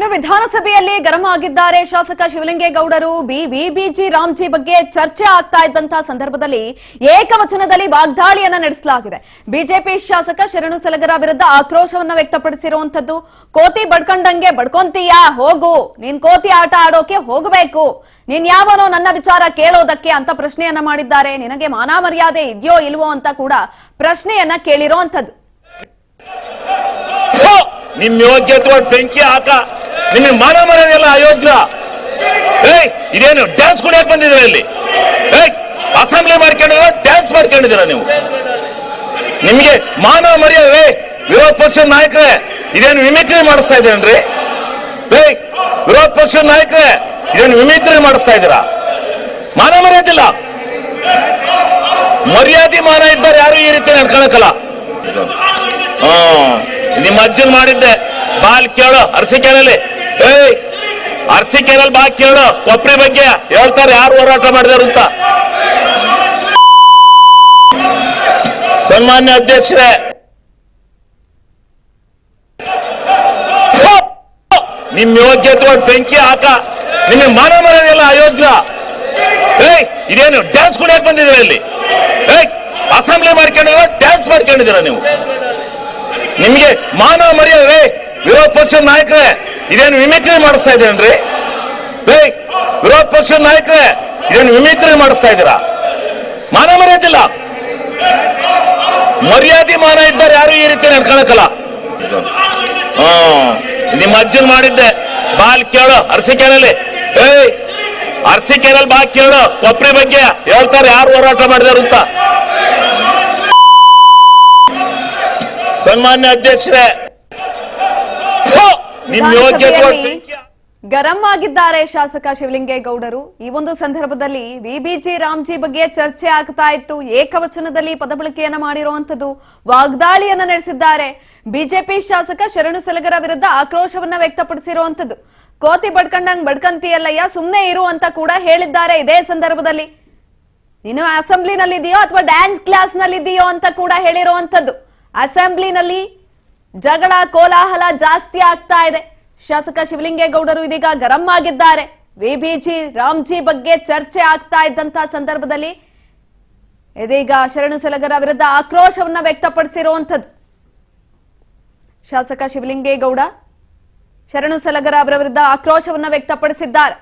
ಇನ್ನು ವಿಧಾನಸಭೆಯಲ್ಲಿ ಗರಂ ಆಗಿದ್ದಾರೆ ಶಾಸಕ ಶಿವಲಿಂಗೇಗೌಡರು. ಬಿಬಿಜಿ ರಾಮ್ಜಿ ಬಗ್ಗೆ ಚರ್ಚೆ ಆಗ್ತಾ ಇದ್ದಂತ ಸಂದರ್ಭದಲ್ಲಿ ಏಕವಚನದಲ್ಲಿ ವಾಗ್ದಾಳಿಯನ್ನ ನಡೆಸಲಾಗಿದೆ. ಬಿಜೆಪಿ ಶಾಸಕ ಶರಣು ಸಲಗರ ವಿರುದ್ಧ ಆಕ್ರೋಶವನ್ನ ವ್ಯಕ್ತಪಡಿಸಿರುವಂತದ್ದು. ಕೋತಿ ಬಡ್ಕೊಂಡಂಗೆ ಬಡ್ಕೊಂತೀಯಾ, ಹೋಗು, ನೀನ್ ಕೋತಿ ಆಟ ಆಡೋಕೆ ಹೋಗಬೇಕು, ನೀನ್ ಯಾವನೋ ನನ್ನ ವಿಚಾರ ಕೇಳೋದಕ್ಕೆ ಅಂತ ಪ್ರಶ್ನೆಯನ್ನ ಮಾಡಿದ್ದಾರೆ. ನಿನಗೆ ಮಾನ ಮರ್ಯಾದೆ ಇದೆಯೋ ಇಲ್ವೋ ಅಂತ ಕೂಡ ಪ್ರಶ್ನೆಯನ್ನ ಕೇಳಿರುವಂತದ್ದು. ನಿಮ್ ಯೋಗ್ಯತೆ ಬೆಂಕಿ ಹಾಕ, ನಿಮಗೆ ಮಾನ ಮರ್ಯಾದೆ ಅಯೋಗ್ಯ. ಇದೇನು ಡ್ಯಾನ್ಸ್ ಕುಡಿಯಕ್ ಬಂದಿದ್ದೀರ ಇಲ್ಲಿ? ಅಸೆಂಬ್ಲಿ ಮಾಡ್ಕೊಂಡಿದ್ದೀರ, ಡ್ಯಾನ್ಸ್ ಮಾಡ್ಕೊಂಡಿದ್ದೀರ ನೀವು? ನಿಮ್ಗೆ ಮಾನ ಮರ್ಯಾದೆ? ವಿರೋಧ ಪಕ್ಷದ ನಾಯಕರೇ, ಇದೇನು ಮಿಮಿಕ್ರಿ ಮಾಡಿಸ್ತಾ ಇದ್ದೇನ್ರಿ? ವಿರೋಧ ಪಕ್ಷದ ನಾಯಕರೇ, ಇದೇನು ಮಿಮಿಕ್ರಿ ಮಾಡಿಸ್ತಾ ಇದ್ದೀರಾ? ಮಾನ ಮರ್ಯಾದಿಲ್ಲ. ಮರ್ಯಾದೆ ಮಾನ ಇದ್ದಾರೆ ಯಾರು ಈ ರೀತಿ ನಡ್ಕೊಳಕಲ್ಲ. ನಿಮ್ಮ ಅಜ್ಜನ್ ಮಾಡಿದ್ದೆ, ಬಾಲ್ ಕೇಳು ಅರಸೀಕೆರೆಯಲ್ಲಿ. ಅರಸೀಕೆರೆಯಲ್ಲಿ ಬಾ ಕೇಳು, ಕೊಪ್ರಿ ಬಗ್ಗೆ ಹೇಳ್ತಾರೆ ಯಾರು ಹೋರಾಟ ಮಾಡಿದಾರು ಅಂತ. ಸನ್ಮಾನ್ಯ ಅಧ್ಯಕ್ಷರೇ, ನಿಮ್ ಯೋಗ್ಯತೆ ಬೆಂಕಿ ಹಾಕ, ನಿಮಗೆ ಮಾನ ಮರ್ಯಾದೆ ಅಯೋಗ್ಯ. ಇದೇನು ಡ್ಯಾನ್ಸ್ ಕುಡಿಯಕ್ ಬಂದಿದ್ದೀರ ಇಲ್ಲಿ? ಅಸೆಂಬ್ಲಿ ಮಾಡ್ಕೊಂಡಿದ್ದೀರ, ಡ್ಯಾನ್ಸ್ ಮಾಡ್ಕೊಂಡಿದ್ದೀರ ನೀವು? ನಿಮ್ಗೆ ಮಾನ ಮರ್ಯಾದೆ? ವಿರೋಧ ಪಕ್ಷದ ನಾಯಕರೇ, ಇದೇನು ಮಿಮಿಕ್ರಿ ಮಾಡಿಸ್ತಾ ಇದ್ದೇನ್ರಿ? ವಿರೋಧ ಪಕ್ಷದ ನಾಯಕರೇ, ಇದೇನು ಮಿಮಿಕ್ರಿ ಮಾಡಿಸ್ತಾ ಇದ್ದೀರಾ? ಮಾನ ಮರ್ಯಾದಿಲ್ಲ. ಮರ್ಯಾದೆ ಮಾನ ಇದ್ದಾರೆ ಯಾರು ಈ ರೀತಿ ನಡ್ಕೊಳಕಲ್ಲ. ನಿಮ್ಮ ಅಜ್ಜನ್ ಮಾಡಿದ್ದೆ, ಬಾಲ್ ಕೇಳು ಅರಸೀಕೆರೆಯಲ್ಲಿ. ಅರಸೀಕೆರೆಯಲ್ಲಿ ಬಾ ಕೇಳು, ಕೊಪ್ರಿ ಬಗ್ಗೆ ಹೇಳ್ತಾರೆ ಯಾರು ಹೋರಾಟ ಮಾಡಿದಾರು ಅಂತ. ಸನ್ಮಾನ್ಯ ಅಧ್ಯಕ್ಷರೇ, ನಿಮ್ ಯೋಗ್ಯತೆ ಗರಂ ಆಗಿದ್ದಾರೆ ಶಾಸಕ ಶಿವಲಿಂಗೇಗೌಡರು. ಈ ಒಂದು ಸಂದರ್ಭದಲ್ಲಿ ಬಿಬಿಜಿ ರಾಮ್ಜಿ ಬಗ್ಗೆ ಚರ್ಚೆ ಆಗ್ತಾ ಇತ್ತು. ಏಕವಚನದಲ್ಲಿ ಪದ ಬಳಕೆಯನ್ನ ಮಾಡಿರುವಂತದ್ದು, ವಾಗ್ದಾಳಿಯನ್ನ ನಡೆಸಿದ್ದಾರೆ. ಬಿಜೆಪಿ ಶಾಸಕ ಶರಣು ಸಲಗರ ವಿರುದ್ಧ ಆಕ್ರೋಶವನ್ನ ವ್ಯಕ್ತಪಡಿಸಿರುವಂತದ್ದು. ಕೋತಿ ಬಡ್ಕೊಂಡಂಗ್ ಬಡ್ಕಂತೀಯಲ್ಲಯ್ಯ, ಸುಮ್ನೆ ಇರು ಅಂತ ಕೂಡ ಹೇಳಿದ್ದಾರೆ. ಇದೇ ಸಂದರ್ಭದಲ್ಲಿ ನೀನು ಅಸೆಂಬ್ಲಿನಲ್ಲಿದೆಯೋ ಅಥವಾ ಡ್ಯಾನ್ಸ್ ಕ್ಲಾಸ್ ನಲ್ಲಿದೆಯೋ ಅಂತ ಕೂಡ ಹೇಳಿರುವಂತದ್ದು. ಅಸೆಂಬ್ಲಿನಲ್ಲಿ ಜಗಳ ಕೋಲಾಹಲ ಜಾಸ್ತಿ ಆಗ್ತಾ ಇದೆ. ಶಾಸಕ ಶಿವಲಿಂಗೇಗೌಡರು ಇದೀಗ ಗರಂ ಆಗಿದ್ದಾರೆ. ಬಿಬಿಜಿ ರಾಮ್ಜಿ ಬಗ್ಗೆ ಚರ್ಚೆ ಆಗ್ತಾ ಇದ್ದಂತಹ ಸಂದರ್ಭದಲ್ಲಿ ಇದೀಗ ಶರಣು ಸಲಗರ ವಿರುದ್ಧ ಆಕ್ರೋಶವನ್ನ ವ್ಯಕ್ತಪಡಿಸಿರುವಂತದ್ದು. ಶಾಸಕ ಶಿವಲಿಂಗೇಗೌಡ ಶರಣು ಸಲಗರ ಅವರ ವಿರುದ್ಧ ಆಕ್ರೋಶವನ್ನ ವ್ಯಕ್ತಪಡಿಸಿದ್ದಾರೆ.